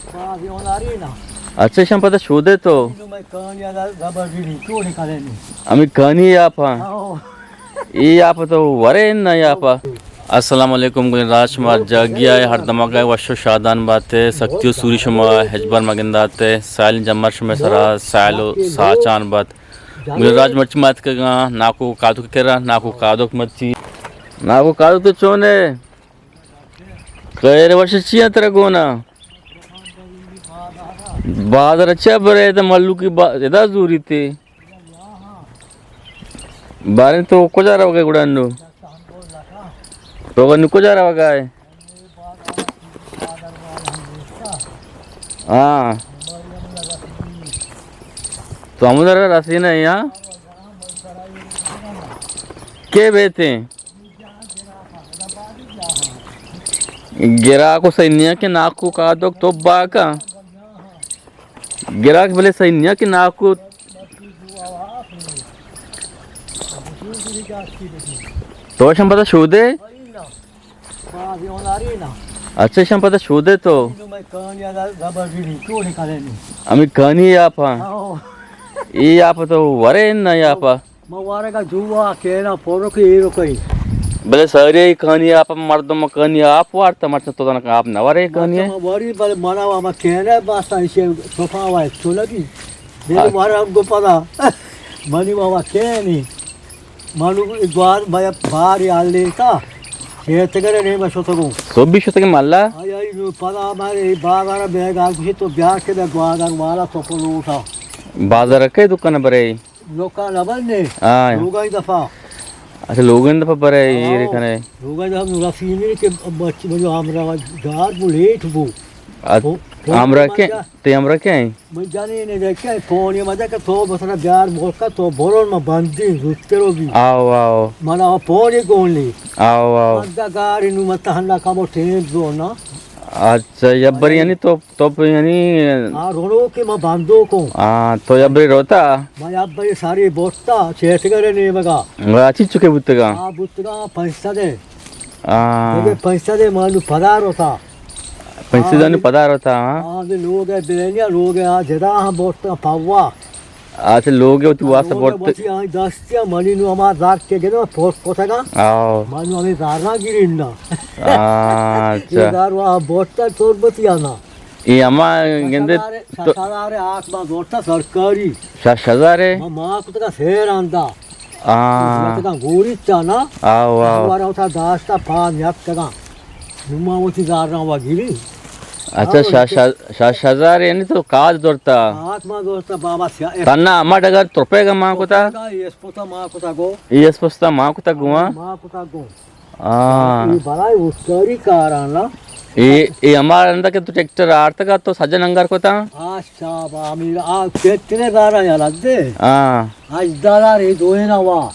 Acha shampata shude to. Ami kani apa? ये आप तो वरे ना ये आप अस्सलाम वालेकुम गुजरात शुमार जागिया है हर दमागा वशो शादान बातें सक्तियो सूरी शुमा हजबर मगिंदाते साइल जमर शुमे सरा साइलो साचान बात गुजरात मर्च मत का नाको कादो केरा नाको कादो मच्छी नाको कादो तो चोने कई वर्ष चिया तेरा गोना बादर अच्छा बरे तो मल्लू की इधर दूरी थी बारे तो को जा रहा होगा गुड़ानो तो अगर नुको जा रहा होगा हाँ तो हम उधर रास्ते ना यहाँ के बेते गिरा को सैन्य के नाक को का दो तो बाका गिरा के बोले सैन्य के नाक को तो शंपता शोधे अच्छा शंपता शोधे तो अमी कहानी आप ये आप तो वरे ना ये आप मवारे का जुआ केना पोरो के हीरो कोई भले सारे कहानी आप मर्दों में कहानी आप वार्ता मर्द तो ना आप नवरे कहानी है वरी भले मनावा में केना बासा इसे सोफा वाय चोलगी मेरे मारा हमको पता मनी बाबा केनी मालू द्वार भाई बाहर आले का खेतगरे नहीं बस होता हूँ तो भी शतक माला आई पता हमारे बाजार बैग आग तो ब्याह के द्वार वाला तो पोलो उठा बाजार के दुकान बरे लोका लबन ने हाँ लोगा ही दफा अच्छा लोगों ने दफा बरे ये रखने लोगा जब रफीने के बच्चे जो हमरा गार बुलेट वो हमरा के ते हमरा के मैं जाने नहीं देखे फोन ये मजा के तो बसना ब्याह बोल का तो बोलों में बंदी रुस्तेरो भी आओ आओ मना फोन ये गोली आओ आओ मजा गाड़ी नु मत हन्ना का वो ट्रेन जो ना अच्छा यब्बर यानी तो यानी हाँ रोनो के मैं बांधो को हाँ तो यब्बर रोता मैं अब भाई सारी बोलता चेत करे नहीं बगा अच्छी चुके बुत्तगा हाँ बुत्तगा पैसा दे हाँ पैसा दे मालूम पधार होता पैसे जाने पधार होता हाँ ये लोग है बेनिया लोग है हाँ जरा हाँ बोलता पावा अच्छा लोग है तू वास्ते बोलते बच्ची हाँ दस्तिया मनी नु हमार रात के गए ना फोर्स पोतेगा आओ मालूम हमें दारना गिरिन्ना अच्छा ये दार वहाँ बोलता तोड़ बतिया ना ये अम्मा गेंदे सारे आठ बार बोलता सरकारी 6000 माँ को तो का शेर आंदा हाँ तो का गोरी चाना आओ आओ हमारा उठा दास्ता पान याद तका नुमा वो चीज़ आ रहा हुआ गिरी अच्छा 6000 यानी तो काज दौड़ता आठ माँ दोस्ता बाबा तन्ना अम्मा डगर तोपेगा माँ को ता ये स्पोता माँ को ता गो ये स्पष्टा माँ को ता गुआ माँ को ता गो हाँ ये बड़ा उसकारी काराना ये हमारे अंदर के तो ट्रैक्टर आर्थ का तो सज्जन अंगार को था अच्छा बामी आ कितने दारा यार दे हाँ आज दारा रे दो है ना वा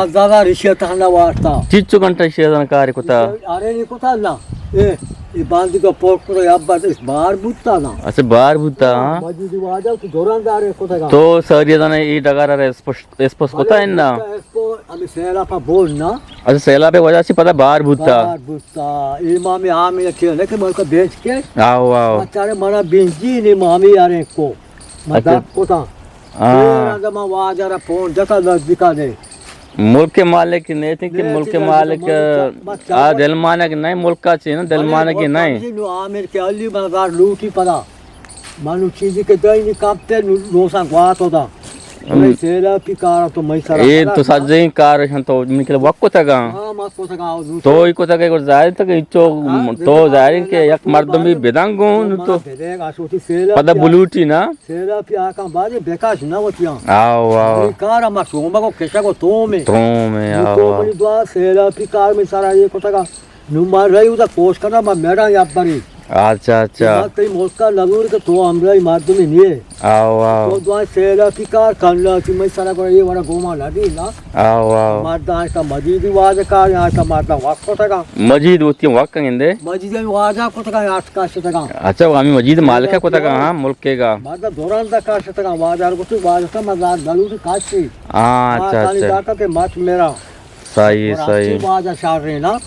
दादा रिश्ते ताना वार्ता चिच्चू घंटा शेदन कार्य को था अरे नहीं को था ना ये बांधी का पोक को याब बात इस बार बुत्ता ना अच्छा बार बुद्धा मजदूरी वाजा तो दौरानदार है को था तो सर ये दाना ये डगारा रे स्पष्ट को था इन्ना इसको अभी सेला पा बोल ना अच्छा सेला पे वजह से पता बार बुद्धा ये मामी आमी खेलने के मन को बेच के आओ आओ अचारे मना बिंजी ने मामी यारे को मजाक को था हाँ वाजा फोन जका दिखा दे मुल्क के मालिक नहीं थे कि मुल्क के मालिक दिल माने कि नहीं मुल्क का चाहिए ना दिल माने कि नहीं आमिर के अली बाजार लूटी पड़ा मालूम चीज़ के दही निकालते लोसा गुआत होता सेला पिकारा तो मैं सारा ये तो सज्जे कार हैं तो निकले वक्त तक हाँ मत को सका तो ही को तक एक जाहिर तक इच्चो तो जाहिर के एक मर्द भी बेदांगो तो पता बुलूटी ना सेला पि आका बाजे बेकाश ना होतिया आओ आओ कार मा सोमा को केशा को तो में आओ तो मनी द्वा सेला पिकार में सारा ये को सका नुमा रही उदा कोश करना मा मेरा याद बरी अच्छा अच्छा कई मोस्का लगूर के तो हमरा ही माध्यम नहीं है आओ आओ तो द्वा सेला पिकार कल्ला कि मैं सारा को ये वाला गोमा लगी ना आओ आओ मारदा का मजीद वाज का यहाँ का मारदा वक्त को सका मजीद होती है वक्त कहेंगे मजीद वाजा को सका आठ का सका अच्छा हमें मजीद मालिक को तक हाँ मुल्क के का मारदा दौरान दा का सका वाजा को तो वाजा का मजार दलू से काची हाँ अच्छा अच्छा जाता के मत मेरा सही सही वाजा शार रे ना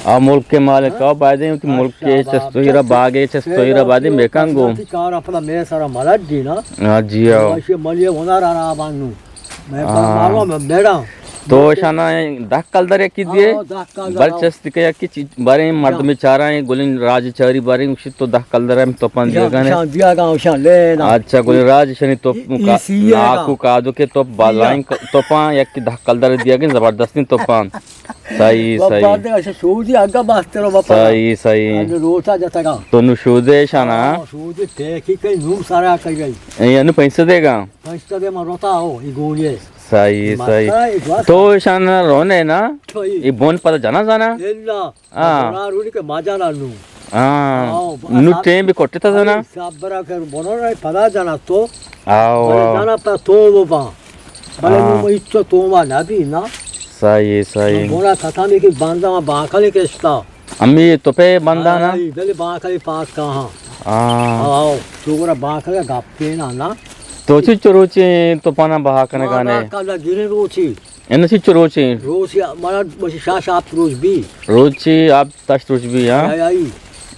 आ मुल्क के मालिक का बादे कि मुल्क के चस्तोइरा बागे चस्तोइरा बादे मेकांगो कार अपना मैं सारा मलट दी ना हाँ जी आओ ऐसे मलिए होना रहा बानू मैं मारो मैं बेड़ा तो शाना दाख कलदर की दिए बलचस्ती के की चीज बारे मर्द में चारा है गोलिन राज चारी बारे उसी तो दाख कलदर में तो पान दिया गाने दिया गाँव शान लेना अच्छा गोलिन राज शनि तो नाकू कादो के तो बालाइन तो पान एक की दाख कलदर दिया गया जबरदस्ती तो पान सही सही ऐसे सूजी आगा बास्ते रो बापा सही सही रोटा जाता का तो नुशुदे शाना सूजी देखी कहीं नूम सारा कर गई ये नु पैसे देगा पैसा दे मैं रोता हो ये गोलिए सही सही तो शाना रोने ना ये बोन पता जाना जाना एल्ला हाँ। ना रूनी के मजा ना नू हाँ नु टेम भी कोटे था ना सब बरा कर बोनो रे पता जाना तो आओ जाना पर तो वो बा भले नू इच्छो तो मा ना भी ना सही सही बोला कथा में कि बांधा बांखले के स्टा अम्मी तो पे बंदा ना दले बांखले पास कहां हाँ आओ चोगरा बांखले गापते ना ना तो चिचरोचे तो पाना बहा कने गाने काला गिरे रोची एन चिचरोचे रोची मला बस शाश आप रोज भी रोची आप तश रोज भी हाँ आई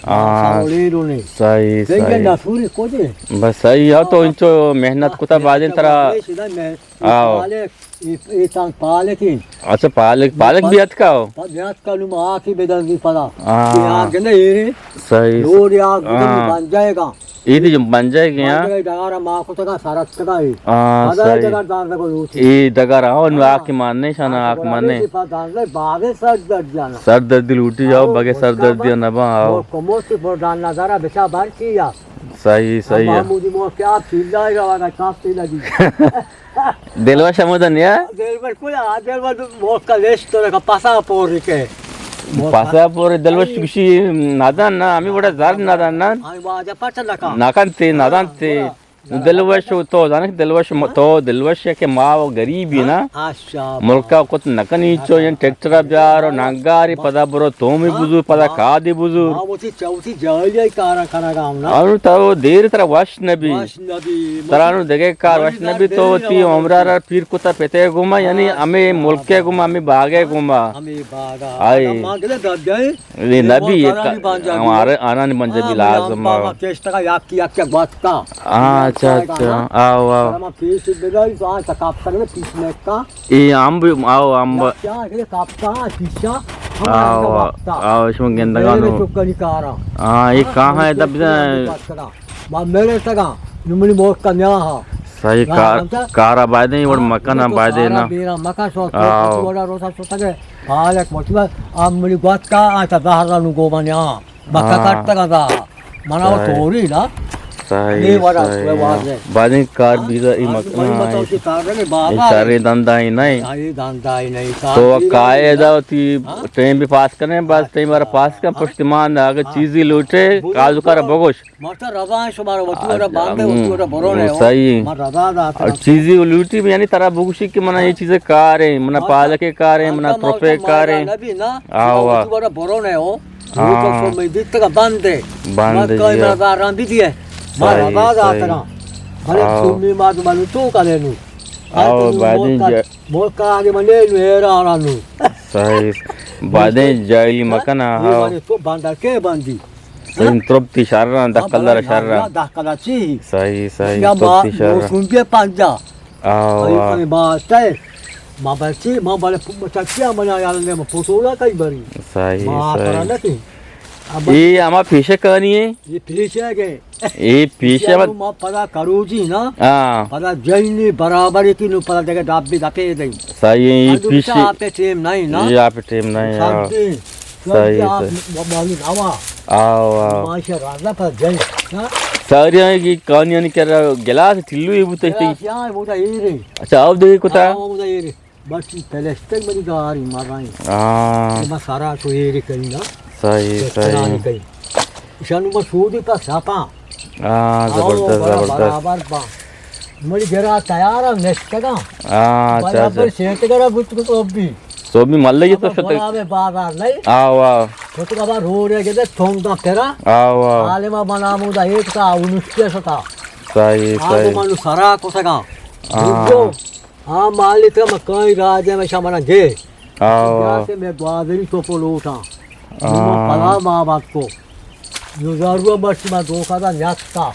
हाँ सावले रोने सही लेकिन सही ना सूरी को दे बस सही है तो इंचो मेहनत कुता बाजन तरा आओ। ये तांग पाले की अच्छा पालक पालक भी अत का हो ब्यास का नु आ की बेदल भी पड़ा हाँ। कि आगे ना ये सही रोड या हाँ। बन जाएगा ये जो बन जाएगी यहाँ डगारा माँ को तक सारा तक है हाँ आधा सही जगह दान को रोची ये डगर आओ नु आँख की मारने शाना आँख मारने दान ले बागे सर दर्द जाना सर दर्द लूटी जाओ बगे सर दर्द दिया नबा आओ कमोस पर दान नजारा बेचा बार किया सही सही है मामूदी मो क्या चिल्लाएगा वाला काफी लगी दिलवा शमुदन या देर में कोई आदेर में बहुत का लेस्ट तो का पासा पोर के पासा पोर दिलवा खुशी नादान ना आम्ही बडा जार नादान ना आई वाजा पटला का नाकान ते नादान ते दिलवश तो जाने दिलवश तो दिलवश के माँ गरीब ही ना अच्छा मुल्का को नकनी चो ये ट्रैक्टर ब्यारो नागारी पदा बरो तो मी बुजु पदा खादी बुजु हां वो चौथी जलिया कारा करा गाम ना और तो देर तरह वश नबी नबी तरानु देखे कार वश नबी तो ती उमरार पीर कुता पेते गुमा यानी हमें मुल्क के गुमा हमें बागे गुमा हमें बागा आई मांगले दर्जाए ये नबी हमारे आना नहीं बन जाबी लाजम बाबा केस्ट का याक के बात का अच्छा अच्छा आओ आओ हम पीस बेदाई तो आज काप सकले पीस में का ये आम भी आओ आम क्या है काप का पीसा आओ आओ इसमें गेंदा गानो चुक्कनी कारा हाँ ये कहाँ है तब मेरे तगा नुमनी मोक का न्या हा सही कार आबाद है और मकान आबाद है ना मेरा मकान सो थोड़ा रोसा सोता के हाल एक मोटिवा आम मेरी बात का आता बाहर नु गो बन्या बक्का काटता का दा मना थोड़ी ना सही बादी कार भी ई मकान सारे धंधा ही नहीं तो कायदा होती ट्रेन भी पास करने बस कई बार पास का पुष्टिमान अगर चीज़ी लूटे काजू कर बगोश सही और चीज़ी लूटी भी यानी तरह बुगुशी की मना ये चीज़ें कार है मना पालक के कार है मना प्रोफे कार है आओ बांधे मारा बाज आतना भले सुमी माद मालू तो कालेनु आओ बादे मोका आगे मने नेरा आरानु सही बादे जाइली मकान आओ तो बांधा के बांधी इन तृप्ति शर्रा दक्कलर शर्रा दक्कला ची सही सही तृप्ति शर्रा सुन के पांजा आओ आई बास्ते मां बच्ची मां बाले चचिया मना यार ने फोटोला कई बरी सही सही सही ये हमारा पीछे कहनी है ये पीछे के ये पीछे मत पता करू जी ना हाँ पता जैनी बराबर की नु पता देगा दाब भी दापे दे सही ये पीछे आप पे टीम नहीं ना ये आप टीम नहीं आओ सही सही आवा आओ आओ माशा राजा पर जय ना सारी की कहानी नहीं कर रहा गिलास टिल्लू ये बुते क्या वो तो ये रे अच्छा आओ देखिए कुत्ता वो तो ये रे बस पहले स्टेक बड़ी गाड़ी मार रही हाँ मैं सारा तो ये रे कहीं ना सही सही शानू को सूदी का सापा हाँ जबरदस्त जबरदस्त बराबर बा मेरी जरा तैयार है नेक्स्ट का हाँ अच्छा बराबर सेट करा बुत को भी सो भी मल ये तो शत आवे बाजार नहीं आओ आओ तो का रो रे के थोंग दा तेरा आओ आओ आले मा बनामु दा एक का उनुष्के सता सही सही मानु सारा को सगा हां मालिक का मकाई राज में शामना गे आओ से मैं द्वादरी तो पोलो उठा Pala Mabatko. Yuzaru Bashima Dokada Yatta.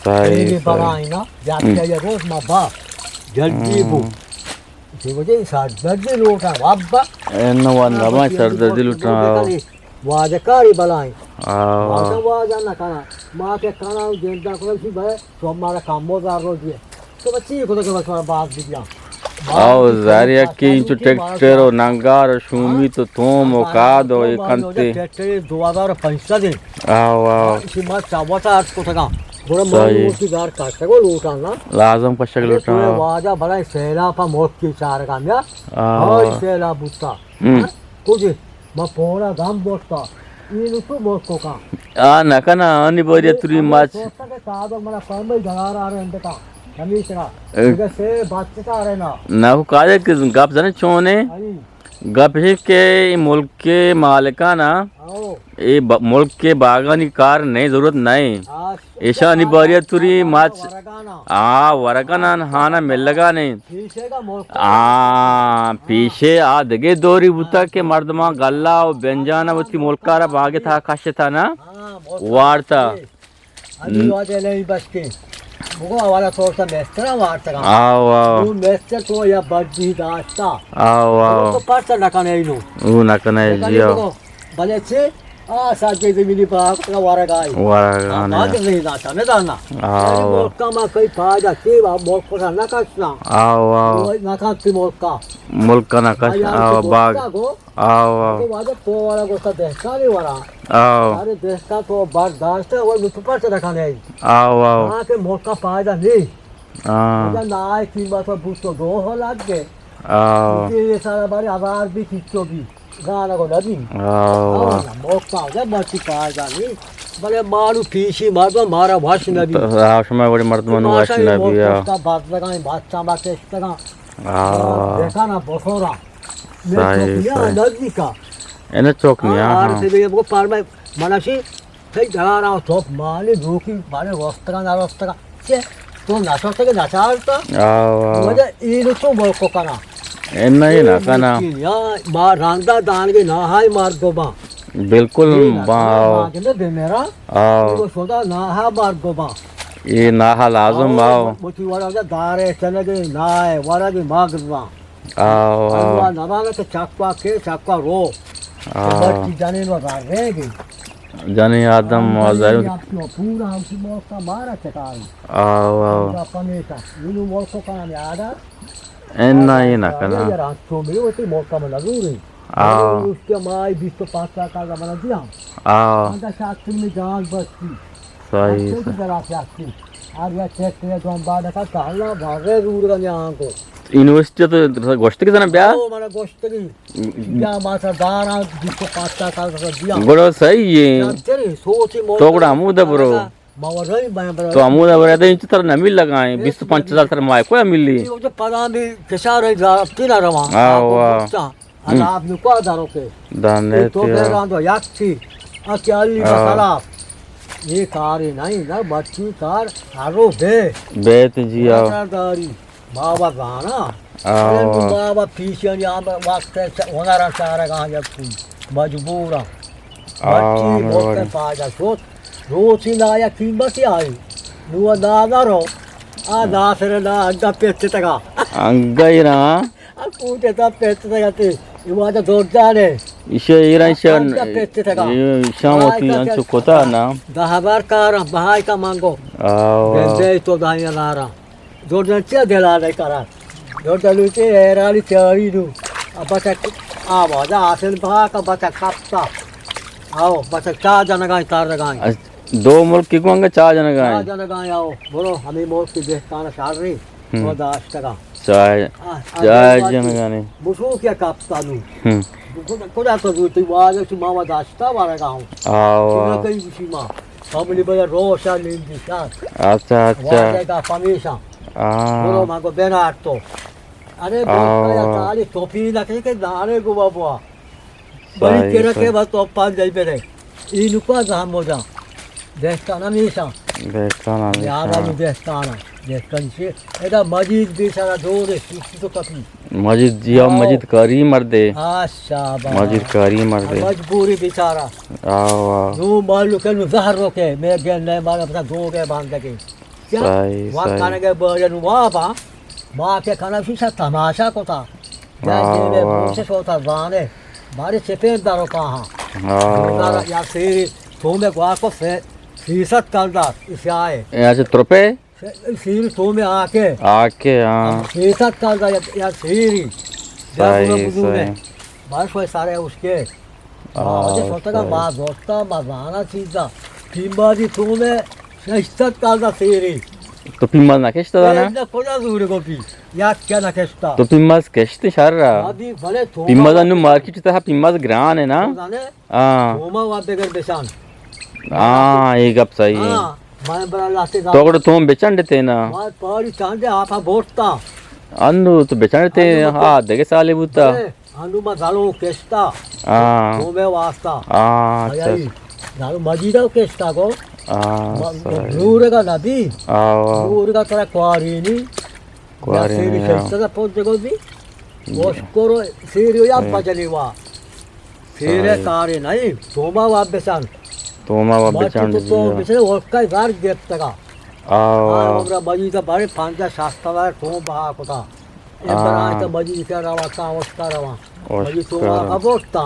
सही Balaina, Yatta Rosma Ba. Jaldibu. She was inside Beddi Luka, Wabba. In one Rama sir दर्दी लुटना Wajakari Balai. आओ Wajana Kana. Market Kana, Jenda Kosi Bay, from Marakamboza Rodia. So the chief of the Bas Vidya. आओ जारिया की इंचु tractor और नंगार शूमी तो तुम औकाद हो ये कंते 2005 दिन आओ आओ सीमा चावता आठ को टका गोरा सही। मोर की गार काटे को लूटाना लाजम पशक लुटना वाजा बड़ा सेला पा मोर की चार काम्या आओ और सेला बुता कुछ म पोरा दाम बोता ये तो मोर को का नकना अनि बोरिया तुरी माच के साथ मला काम में जगा रहा है अंत का हमेशा से बातचीत आ रहे ना ना को काजे के गप जाने चोने आई गप है के मुल्क के मालिकाना आओ ये मुल्क के बागानी कार नहीं जरूरत नहीं ऐसा अनि बोरिया तुरी माच वरकाना हाना मिल लगा नहीं पीछे का मोर पीछे आधगे दोरी बुता के मर्दमा गल्ला और व्यंजना बुती मुल्कारा बागे था काशे था ना वार्ता अभी वाजे नहीं बस के मुको वाला थोड़ा मेस्टरा वार्ता का आओ आओ तू मेस्टर तो या बड्डी दास्ता आओ आओ तो पार्ट लगा नहीं नो वो नकना जियो भले से साजे जमीनी पाक का वारा गाय वारागाने आज नहीं दाता ने दाना आओ मोका मा कई पाजा के बा मोक को ना काटना आओ आओ ना काटती मोका मुल्क का नकाश आओ बाग आओ आओ तो वाजे तो वाला गोसा देखा नहीं वाला आओ अरे देखा तो बार दास्ता और मुझ पर से रखा नहीं आओ आओ आके मोका पाजा नहीं हाँ ना आए तीन बार पर बूतो दो हो लग गए आओ ये सारा बारे आवाज भी खींचो भी गाना को नदी आओ मोका जब मची पाजा नहीं भले मारू पीछे मारो मारा भाष नदी समय बड़ी मर्द मनु वाश ना भी आओ बात लगाए बादशाह बात इस तरह आओ देखा ना बसोरा सही सही नदी का इन्हें चौक नहीं और हाँ से भी वो पार में मनसी सही जगह रहा तो माली धोखी मारे वस्त का ना वस्त का के तो नाचो से के नाचार तो आओ आओ मुझे ये तो बोल को करना इन्हें ही नकना या मार रंगदा दान के ना हाय मार दो बा बिल्कुल आओ के दे मेरा आओ वो सोदा ना हा मार दो बा ये नाहा लाजम आओ मोती वाला जा दारे चले गए ना है वाला भी मार दो बा आओ आओ और नवा के चाकवा के चाकवा रो बच्ची जाने नो रहेगी जाने आदम और जायो पूरा उसी मौका मारा चकाई आओ आओ पनेटा इनु मौका का यादा इन्हें ही नकना यार तो मेरे वो मौका में लगू रही आओ उसके माई 20-5 का बना दिया आओ आधा शास्त्री में जान बचती सही अच्छी तरह शास्त्री आज या चेक करे तो हम बाद का कहला भागे दूर का यहाँ को यूनिवर्सिटी तो गोश्त के जना ब्याह ओ मारा गोश्त की क्या मासा दाना 20-5 का दिया बड़ो सही है तेरे सोची मौका तो गुड़ा मुदा ब्रो मावरई बाय बरा तो अमुदा बरे तो इंच तर नमिल लगाए 20-25 तर माय कोई मिली ये जो पता भी कैसा रही तीन रवा आओ आओ आज आप नु को दारो के दाने तो ते रांदो याक्सी अकेली मसाला ये कार ही नहीं ना बच्ची कार हारो बे बेत जी आओ दारी बाबा गाना आओ बाबा पीछे यहां वक्त होना चाह रहा जब मजबूरा बच्ची बहुत पाजा सोच रोटी लाया कीमत आई नुआ दादारो आ दासरे ना अड्डा पेट तका अंगैरा आ कूटे ता पेट तका ते इवा तो दौड़ जाने इसे इरान ये शामोती अंचु कोता ना 10 कार बहाई का मांगो आओ गंदे तो दाया नारा जोड़न चे देला नहीं करा जोड़न चे एराली चारी दू अब तक आवाज आसन बहा का बता कापता आओ बता चा जनगा तार लगाए दो मुल्क की कोंगे चार जन चा गाए जनगा आओ बोलो हमें मोर की देखाना चाह रही वो 10 टका चार जन गाने मुसो क्या कापता लू कोड़ा तो तू वाज तू मावा दास्ता वाला गाऊं आओ सुना कहीं उसी मां फैमिली बड़ा रोशा नींद दिशा अच्छा अच्छा वाज का फमीशा बोलो मां को बेना तो अरे बोल या ताली टोपी लगे के दाने को बाबा बड़ी केरा के बस तो पान जाई पे रे इनुका जाम हो जा देस्ताना मीशा देखता ना यादा भी देस्ताना देखकर से एदा मजीद बेचारा जोर है किसी तो कभी मजिद जिया मजिद करी मर्दे शाबाश मजिद करी मर्दे मजबूरी बेचारा आओ आओ जो मालूम के जहर रोके मैं गए नहीं मारा अपना दो के बांध के क्या सही वहाँ सही खाने के बजन वहाँ पा माँ के खाना पीछा तमाशा को था जैसे मुझसे सोता जाने बारिश से पेड़ दारो कहाँ आओ या फिर तुम्हें गुआ को फीसद करदा इसे आए यहाँ से त्रोपे फिर तुम्हें आके हाँ फीसद करदा या फिर सही सही बस वो सारे उसके मुझे सोचा का माँ दोस्ता मजाना चीज़ा फिर तुम्हें फीसद करदा फिर तो पिम्मल ना केश्ता दाना ना कोना दूर को भी या क्या ना केस्ता तो पिम्मल केश्ते शारा अभी भले पिम्मल अनु मार्केट ता पिम्मल ग्रान है ना जाने हाँ थोमा वहाँ बेगर बेचान हाँ ये गप सही है हाँ मैं बड़ा लाते तो अगर तुम बेचन देते ना वहाँ पहाड़ी चांदे आपा बोटता अन्नु तो बेचन देते हाँ देखे साले बुता अंडू में झालो केस्ता हाँ थोमे वास्ता हाँ अच्छा झालो मजीदा केस्ता को हाँ सही दूर का नदी आओ आओ दूर का तरह क्वारीनी क्वारीनी, केस्ता पहुंच जगो भी उसको फिर या बचली वहाँ फिर कारे नहीं थोमा वहाँ बेचान तो माँ बेचन तो दिया बेचारे उसका घर देखता का आओ आओ हमरा मजी तो बड़े फांदा शास्त्र वाले तो बहा को था एक बार आए तो मजी क्या रवा का उसका रवा मजी तो अबोस्ता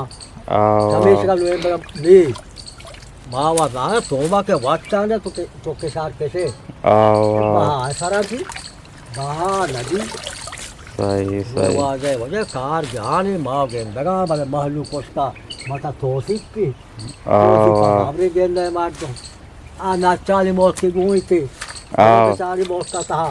आओ हमेशा का लोए बड़ा ली मावा ना तोमा के वाचा ने तो के साथ कैसे आओ आओ बहा सारा जी बहा नदी सही सही वाजे वजे कार जाने माव के लगा बड़े महलू कोस्ता मता तोसिक की आओ आओ हमरे गेंद मार तो आ ना चाली मोस की गुई थी आओ चाली मोस का था